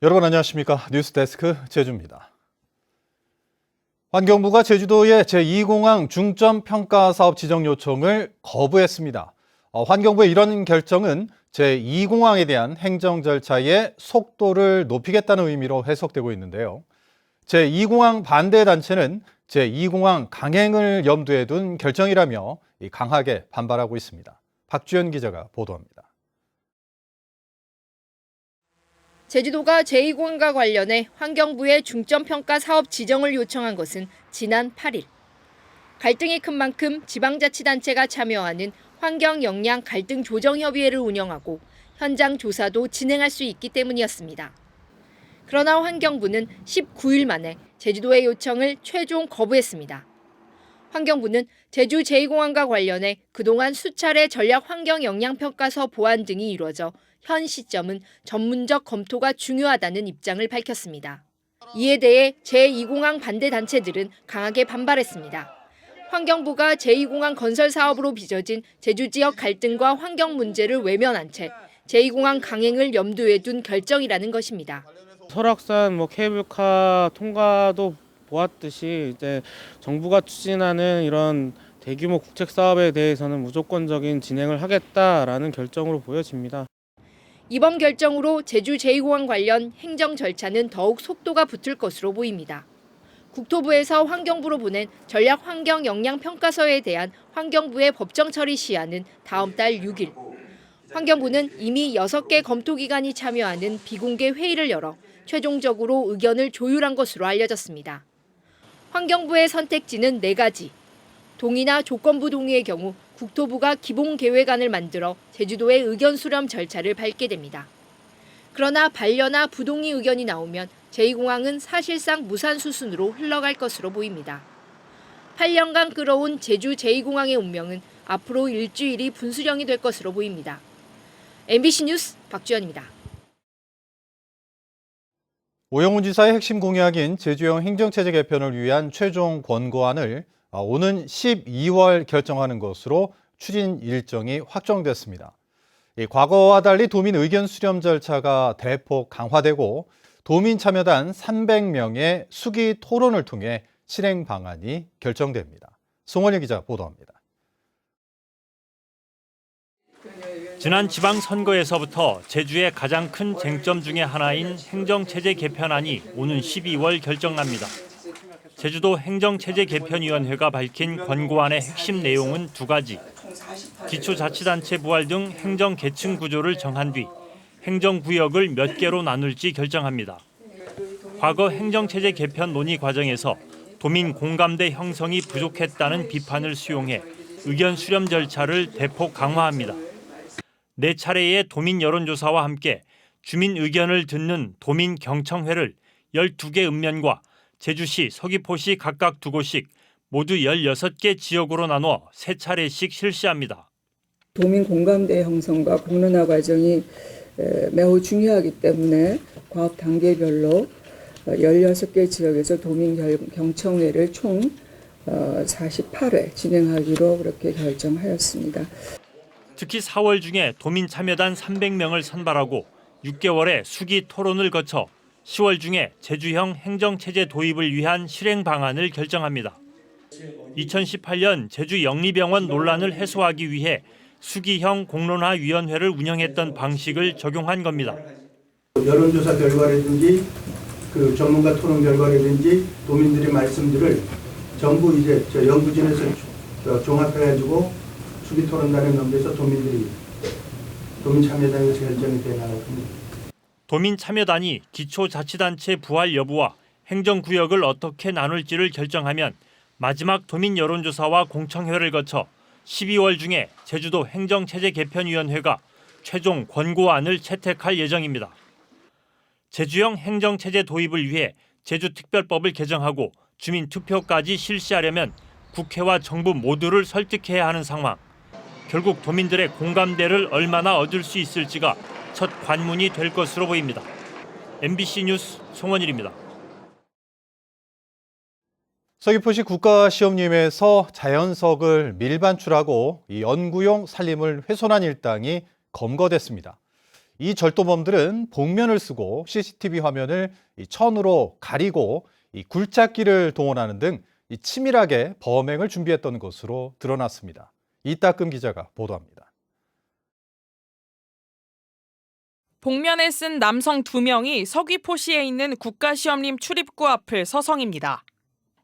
여러분 안녕하십니까? 뉴스데스크 제주입니다. 환경부가 제주도의 제2공항 중점평가사업 지정 요청을 거부했습니다. 환경부의 이런 결정은 제2공항에 대한 행정 절차의 속도를 높이겠다는 의미로 해석되고 있는데요. 제2공항 반대 단체는 제2공항 강행을 염두에 둔 결정이라며 강하게 반발하고 있습니다. 박주연 기자가 보도합니다. 제주도가 제2공항과 관련해 환경부에 중점평가 사업 지정을 요청한 것은 지난 8일. 갈등이 큰 만큼 지방자치단체가 참여하는 환경역량 갈등조정협의회를 운영하고 현장 조사도 진행할 수 있기 때문이었습니다. 그러나 환경부는 19일 만에 제주도의 요청을 최종 거부했습니다. 환경부는 제주 제2공항과 관련해 그동안 수차례 전략 환경 영향평가서 보완 등이 이루어져 현 시점은 전문적 검토가 중요하다는 입장을 밝혔습니다. 이에 대해 제2공항 반대 단체들은 강하게 반발했습니다. 환경부가 제2공항 건설 사업으로 빚어진 제주 지역 갈등과 환경 문제를 외면한 채 제2공항 강행을 염두에 둔 결정이라는 것입니다. 설악산 케이블카 통과도 보았듯이 이제 정부가 추진하는 이런 대규모 국책 사업에 대해서는 무조건적인 진행을 하겠다라는 결정으로 보여집니다. 이번 결정으로 제주 제2공항 관련 행정 절차는 더욱 속도가 붙을 것으로 보입니다. 국토부에서 환경부로 보낸 전략 환경 영향 평가서에 대한 환경부의 법정 처리 시한은 다음 달 6일. 환경부는 이미 6개 검토기관이 참여하는 비공개 회의를 열어 최종적으로 의견을 조율한 것으로 알려졌습니다. 환경부의 선택지는 4가지. 동의나 조건부 동의의 경우 국토부가 기본계획안을 만들어 제주도의 의견 수렴 절차를 밟게 됩니다. 그러나 반려나 부동의 의견이 나오면 제2공항은 사실상 무산 수순으로 흘러갈 것으로 보입니다. 8년간 끌어온 제주 제2공항의 운명은 앞으로 일주일이 분수령이 될 것으로 보입니다. MBC 뉴스 박주연입니다. 오영훈 지사의 핵심 공약인 제주형 행정체제 개편을 위한 최종 권고안을 오는 12월 결정하는 것으로 추진 일정이 확정됐습니다. 과거와 달리 도민 의견 수렴 절차가 대폭 강화되고 도민 참여단 300명의 수기 토론을 통해 실행 방안이 결정됩니다. 송원일 기자 보도합니다. 지난 지방선거에서부터 제주의 가장 큰 쟁점 중의 하나인 행정체제 개편안이 오는 12월 결정납니다. 제주도 행정체제 개편위원회가 밝힌 권고안의 핵심 내용은 2가지. 기초자치단체 부활 등 행정 계층 구조를 정한 뒤 행정구역을 몇 개로 나눌지 결정합니다. 과거 행정체제 개편 논의 과정에서 도민 공감대 형성이 부족했다는 비판을 수용해 의견 수렴 절차를 대폭 강화합니다. 4차례의 도민 여론조사와 함께 주민 의견을 듣는 도민 경청회를 12개 읍면과 제주시, 서귀포시 각각 2곳씩 모두 16개 지역으로 나눠 3차례씩 실시합니다. 도민 공감대 형성과 공론화 과정이 매우 중요하기 때문에 과업 단계별로 16개 지역에서 도민 경청회를 총 48회 진행하기로 그렇게 결정하였습니다. 특히 4월 중에 도민 참여단 300명을 선발하고 6개월의 수기 토론을 거쳐 10월 중에 제주형 행정체제 도입을 위한 실행 방안을 결정합니다. 2018년 제주 영리병원 논란을 해소하기 위해 수기형 공론화위원회를 운영했던 방식을 적용한 겁니다. 여론조사 결과라든지 그 전문가 토론 결과라든지 도민들의 말씀들을 전부 이제 연구진에서 종합해가지고 수기 토론단에 넘겨서 도민 참여단에서 결정이 돼 나갈 겁니다. 도민 참여단이 기초자치단체 부활 여부와 행정구역을 어떻게 나눌지를 결정하면 마지막 도민 여론조사와 공청회를 거쳐 12월 중에 제주도 행정체제 개편위원회가 최종 권고안을 채택할 예정입니다. 제주형 행정체제 도입을 위해 제주특별법을 개정하고 주민투표까지 실시하려면 국회와 정부 모두를 설득해야 하는 상황. 결국 도민들의 공감대를 얼마나 얻을 수 있을지가 첫 관문이 될 것으로 보입니다. MBC 뉴스 송원일입니다. 서귀포시 국가시험림에서 자연석을 밀반출하고 이 연구용 산림을 훼손한 일당이 검거됐습니다. 이 절도범들은 복면을 쓰고 CCTV 화면을 이 천으로 가리고 이 굴착기를 동원하는 등 이 치밀하게 범행을 준비했던 것으로 드러났습니다. 이따금 기자가 보도합니다. 복면을 쓴 남성 2명이 서귀포시에 있는 국가시험림 출입구 앞을 서성입니다.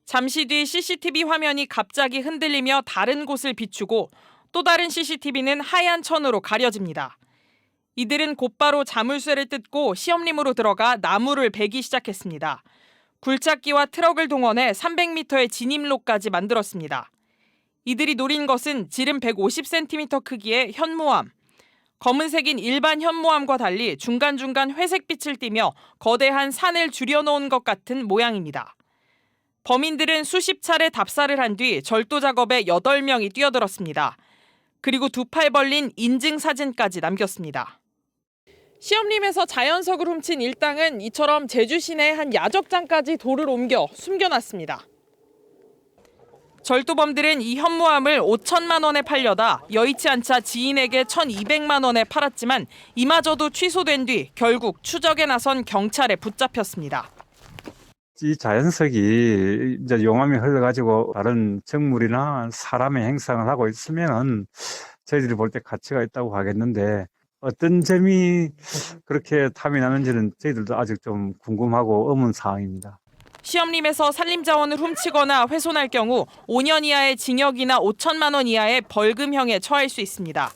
잠시 뒤 CCTV 화면이 갑자기 흔들리며 다른 곳을 비추고 또 다른 CCTV는 하얀 천으로 가려집니다. 이들은 곧바로 자물쇠를 뜯고 시험림으로 들어가 나무를 베기 시작했습니다. 굴착기와 트럭을 동원해 300m의 진입로까지 만들었습니다. 이들이 노린 것은 지름 150cm 크기의 현무암. 검은색인 일반 현무암과 달리 중간중간 회색빛을 띠며 거대한 산을 줄여놓은 것 같은 모양입니다. 범인들은 수십 차례 답사를 한 뒤 절도 작업에 8명이 뛰어들었습니다. 그리고 2팔 벌린 인증사진까지 남겼습니다. 시험림에서 자연석을 훔친 일당은 이처럼 제주 시내 한 야적장까지 돌을 옮겨 숨겨놨습니다. 절도범들은 이 현무암을 5천만 원에 팔려다 여의치 않자 지인에게 1,200만 원에 팔았지만 이마저도 취소된 뒤 결국 추적에 나선 경찰에 붙잡혔습니다. 이 자연석이 이제 용암이 흘러가지고 다른 정물이나 사람의 행상을 하고 있으면은 저희들이 볼 때 가치가 있다고 하겠는데 어떤 점이 그렇게 탐이 나는지는 저희들도 아직 좀 궁금하고 의문 사항입니다. 시험림에서 산림자원을 훔치거나 훼손할 경우 5년 이하의 징역이나 5천만 원 이하의 벌금형에 처할 수 있습니다.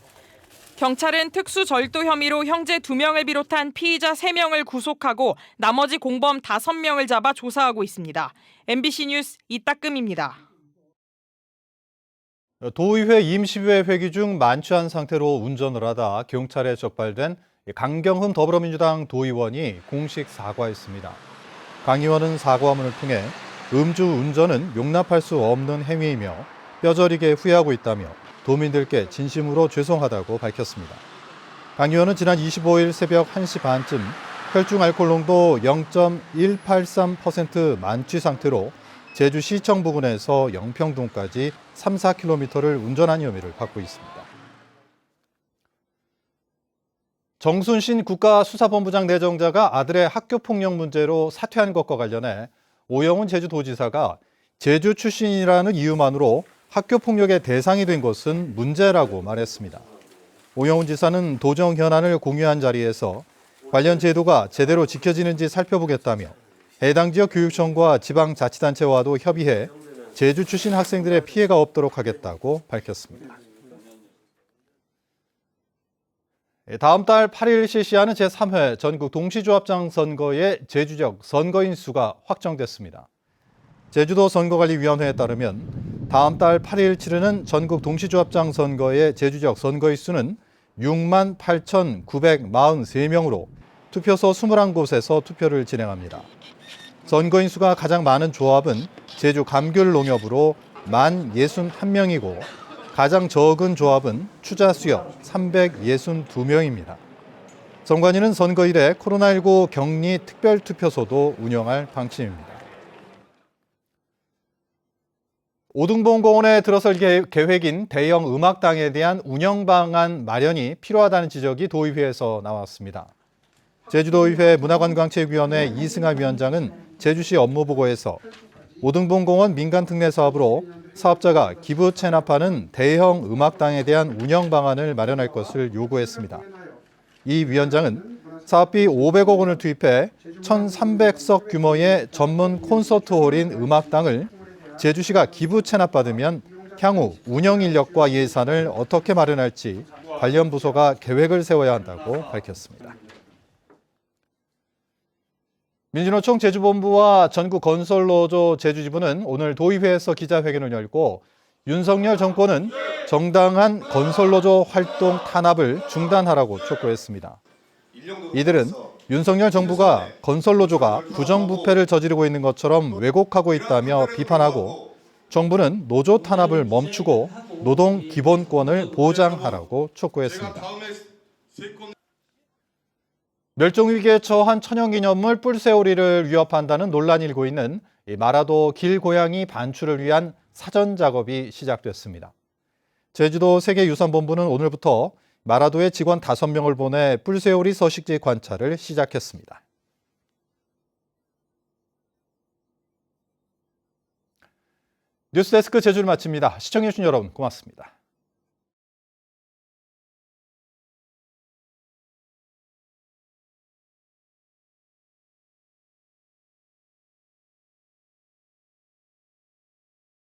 경찰은 특수절도 혐의로 형제 2명을 비롯한 피의자 3명을 구속하고 나머지 공범 5명을 잡아 조사하고 있습니다. MBC 뉴스 이따금입니다. 도의회 임시회 회기 중 만취한 상태로 운전을 하다 경찰에 적발된 강경흠 더불어민주당 도의원이 공식 사과했습니다. 강 의원은 사과문을 통해 음주 운전은 용납할 수 없는 행위이며 뼈저리게 후회하고 있다며 도민들께 진심으로 죄송하다고 밝혔습니다. 강 의원은 지난 25일 새벽 1시 반쯤 혈중 알코올 농도 0.183% 만취 상태로 제주시청 부근에서 영평동까지 3-4km를 운전한 혐의를 받고 있습니다. 정순신 국가수사본부장 내정자가 아들의 학교폭력 문제로 사퇴한 것과 관련해 오영훈 제주도지사가 제주 출신이라는 이유만으로 학교폭력의 대상이 된 것은 문제라고 말했습니다. 오영훈 지사는 도정 현안을 공유한 자리에서 관련 제도가 제대로 지켜지는지 살펴보겠다며 해당 지역 교육청과 지방자치단체와도 협의해 제주 출신 학생들의 피해가 없도록 하겠다고 밝혔습니다. 다음 달 8일 실시하는 제3회 전국 동시조합장 선거의 제주적 선거인 수가 확정됐습니다. 제주도 선거관리위원회에 따르면 다음 달 8일 치르는 전국 동시조합장 선거의 제주적 선거인 수는 68,943명으로 투표소 21곳에서 투표를 진행합니다. 선거인 수가 가장 많은 조합은 제주 감귤농협으로 1061명이고 가장 적은 조합은 추자수협 362명입니다. 선관위는 선거 이래 코로나19 격리 특별투표소도 운영할 방침입니다. 오등봉공원에 들어설 계획인 대형 음악당에 대한 운영 방안 마련이 필요하다는 지적이 도의회에서 나왔습니다. 제주도의회 문화관광체육위원회 이승하 위원장은 제주시 업무보고에서 오등봉공원 민간특례 사업으로 사업자가 기부 체납하는 대형 음악당에 대한 운영 방안을 마련할 것을 요구했습니다. 이 위원장은 사업비 500억 원을 투입해 1,300석 규모의 전문 콘서트홀인 음악당을 제주시가 기부 체납받으면 향후 운영 인력과 예산을 어떻게 마련할지 관련 부서가 계획을 세워야 한다고 밝혔습니다. 민주노총 제주본부와 전국건설노조 제주지부는 오늘 도의회에서 기자회견을 열고 윤석열 정권은 정당한 건설노조 활동 탄압을 중단하라고 촉구했습니다. 이들은 윤석열 정부가 건설노조가 부정부패를 저지르고 있는 것처럼 왜곡하고 있다며 비판하고 정부는 노조 탄압을 멈추고 노동 기본권을 보장하라고 촉구했습니다. 멸종위기에 처한 천연기념물 뿔새오리를 위협한다는 논란이 일고 있는 마라도 길고양이 반출을 위한 사전 작업이 시작됐습니다. 제주도 세계유산본부는 오늘부터 마라도에 직원 5명을 보내 뿔새우리 서식지 관찰을 시작했습니다. 뉴스데스크 제주를 마칩니다. 시청해주신 여러분 고맙습니다.